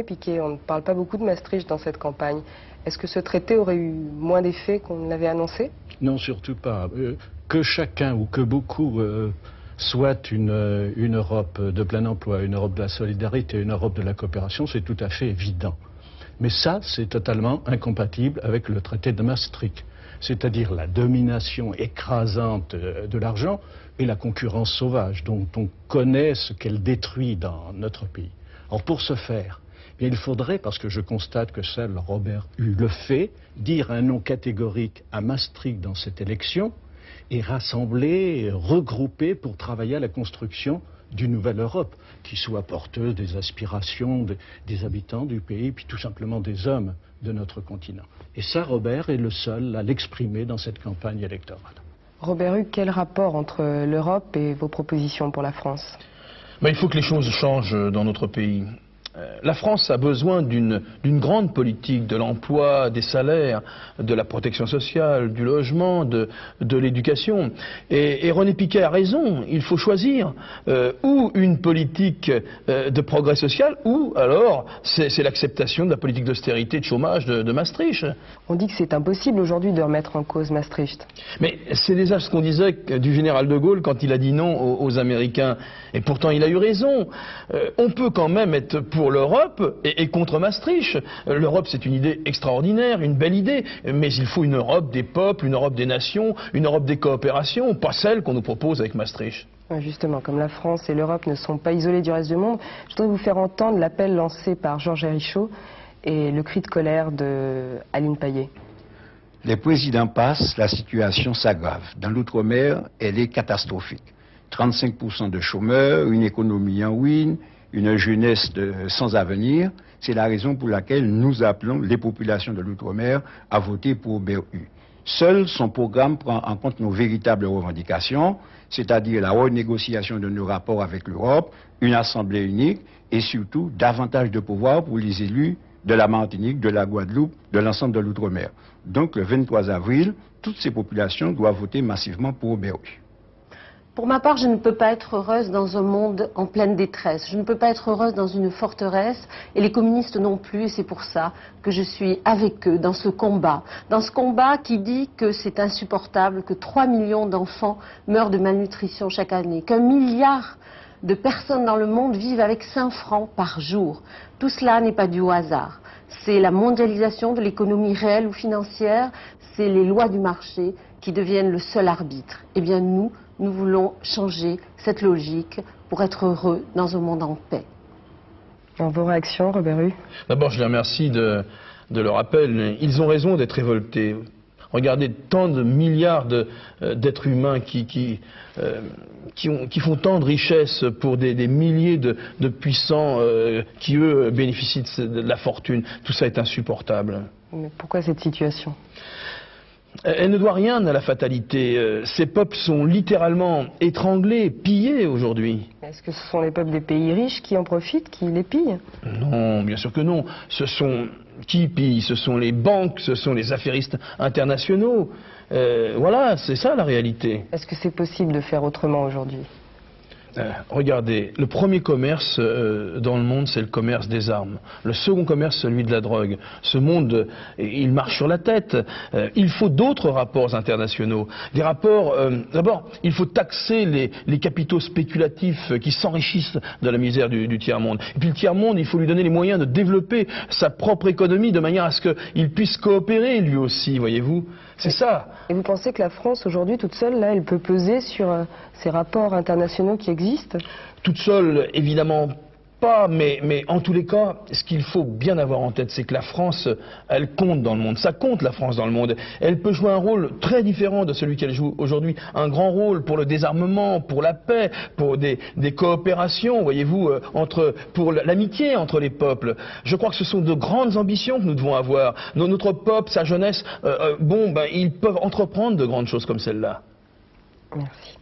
René Piquet, on ne parle pas beaucoup de Maastricht dans cette campagne. Est-ce que ce traité aurait eu moins d'effet qu'on ne l'avait annoncé? Non, surtout pas. Que chacun ou que beaucoup souhaitent une Europe de plein emploi, une Europe de la solidarité, une Europe de la coopération, c'est tout à fait évident. Mais ça, c'est totalement incompatible avec le traité de Maastricht, c'est-à-dire la domination écrasante de l'argent et la concurrence sauvage dont on connaît ce qu'elle détruit dans notre pays. Alors pour ce faire, eh bien, il faudrait, parce que je constate que seul Robert Hue le fait, dire un non catégorique à Maastricht dans cette élection et rassembler, regrouper pour travailler à la construction d'une nouvelle Europe qui soit porteuse des aspirations des habitants du pays, puis tout simplement des hommes de notre continent. Et ça, Robert est le seul à l'exprimer dans cette campagne électorale. Robert Hue, quel rapport entre l'Europe et vos propositions pour la France? Il faut que les choses changent dans notre pays. La France a besoin d'une grande politique de l'emploi, des salaires, de la protection sociale, du logement, de l'éducation. Et René Piquet a raison, il faut choisir ou une politique de progrès social, ou alors c'est l'acceptation de la politique d'austérité et de chômage de Maastricht. On dit que c'est impossible aujourd'hui de remettre en cause Maastricht. Mais c'est déjà ce qu'on disait du général de Gaulle quand il a dit non aux Américains. Et pourtant il a eu raison. On peut quand même être pour l'Europe et contre Maastricht. L'Europe, c'est une idée extraordinaire, une belle idée, mais il faut une Europe des peuples, une Europe des nations, une Europe des coopérations, pas celle qu'on nous propose avec Maastricht. Justement, comme la France et l'Europe ne sont pas isolées du reste du monde, je voudrais vous faire entendre l'appel lancé par Georges Hérichaud et le cri de colère de Aline Paillet. Les présidents passent, la situation s'aggrave. Dans l'outre-mer, elle est catastrophique. 35% de chômeurs, une économie en ruine, une jeunesse sans avenir. C'est la raison pour laquelle nous appelons les populations de l'outre-mer à voter pour Robert Hue. Seul son programme prend en compte nos véritables revendications, c'est-à-dire la renégociation de nos rapports avec l'Europe, une assemblée unique et surtout davantage de pouvoir pour les élus de la Martinique, de la Guadeloupe, de l'ensemble de l'outre-mer. Donc le 23 avril, toutes ces populations doivent voter massivement pour Robert Hue. Pour ma part, je ne peux pas être heureuse dans un monde en pleine détresse. Je ne peux pas être heureuse dans une forteresse, et les communistes non plus, et c'est pour ça que je suis avec eux dans ce combat. Dans ce combat qui dit que c'est insupportable, que 3 millions d'enfants meurent de malnutrition chaque année, qu'1 milliard de personnes dans le monde vivent avec 5 francs par jour. Tout cela n'est pas dû au hasard. C'est la mondialisation de l'économie réelle ou financière, c'est les lois du marché qui deviennent le seul arbitre. Eh bien nous voulons changer cette logique pour être heureux dans un monde en paix. Vos réactions, Robert Hue? D'abord, je les remercie de leur appel. Ils ont raison d'être révoltés. Regardez, tant de milliards d'êtres humains qui font tant de richesses pour des milliers de puissants qui, eux, bénéficient de la fortune. Tout ça est insupportable. Mais pourquoi cette situation ? Elle ne doit rien à la fatalité. Ces peuples sont littéralement étranglés, pillés aujourd'hui. Est-ce que ce sont les peuples des pays riches qui en profitent, qui les pillent? Non, bien sûr que non. Qui pille? Ce sont les banques, ce sont les affairistes internationaux. Voilà, c'est ça la réalité. Est-ce que c'est possible de faire autrement aujourd'hui? Regardez, le premier commerce dans le monde, c'est le commerce des armes. Le second commerce, celui de la drogue. Ce monde, il marche sur la tête. Il faut d'autres rapports internationaux. Des rapports... D'abord, il faut taxer les capitaux spéculatifs qui s'enrichissent de la misère du tiers-monde. Et puis le tiers-monde, il faut lui donner les moyens de développer sa propre économie de manière à ce qu'il puisse coopérer lui aussi, voyez-vous. C'est ça. Et vous pensez que la France, aujourd'hui, toute seule, là, elle peut peser sur ces rapports internationaux qui existent? Toute seule, évidemment pas, mais en tous les cas, ce qu'il faut bien avoir en tête, c'est que la France, elle compte dans le monde. Ça compte, la France, dans le monde. Elle peut jouer un rôle très différent de celui qu'elle joue aujourd'hui. Un grand rôle pour le désarmement, pour la paix, pour des coopérations, voyez-vous, pour l'amitié entre les peuples. Je crois que ce sont de grandes ambitions que nous devons avoir. Notre peuple, sa jeunesse, ils peuvent entreprendre de grandes choses comme celle-là. Merci.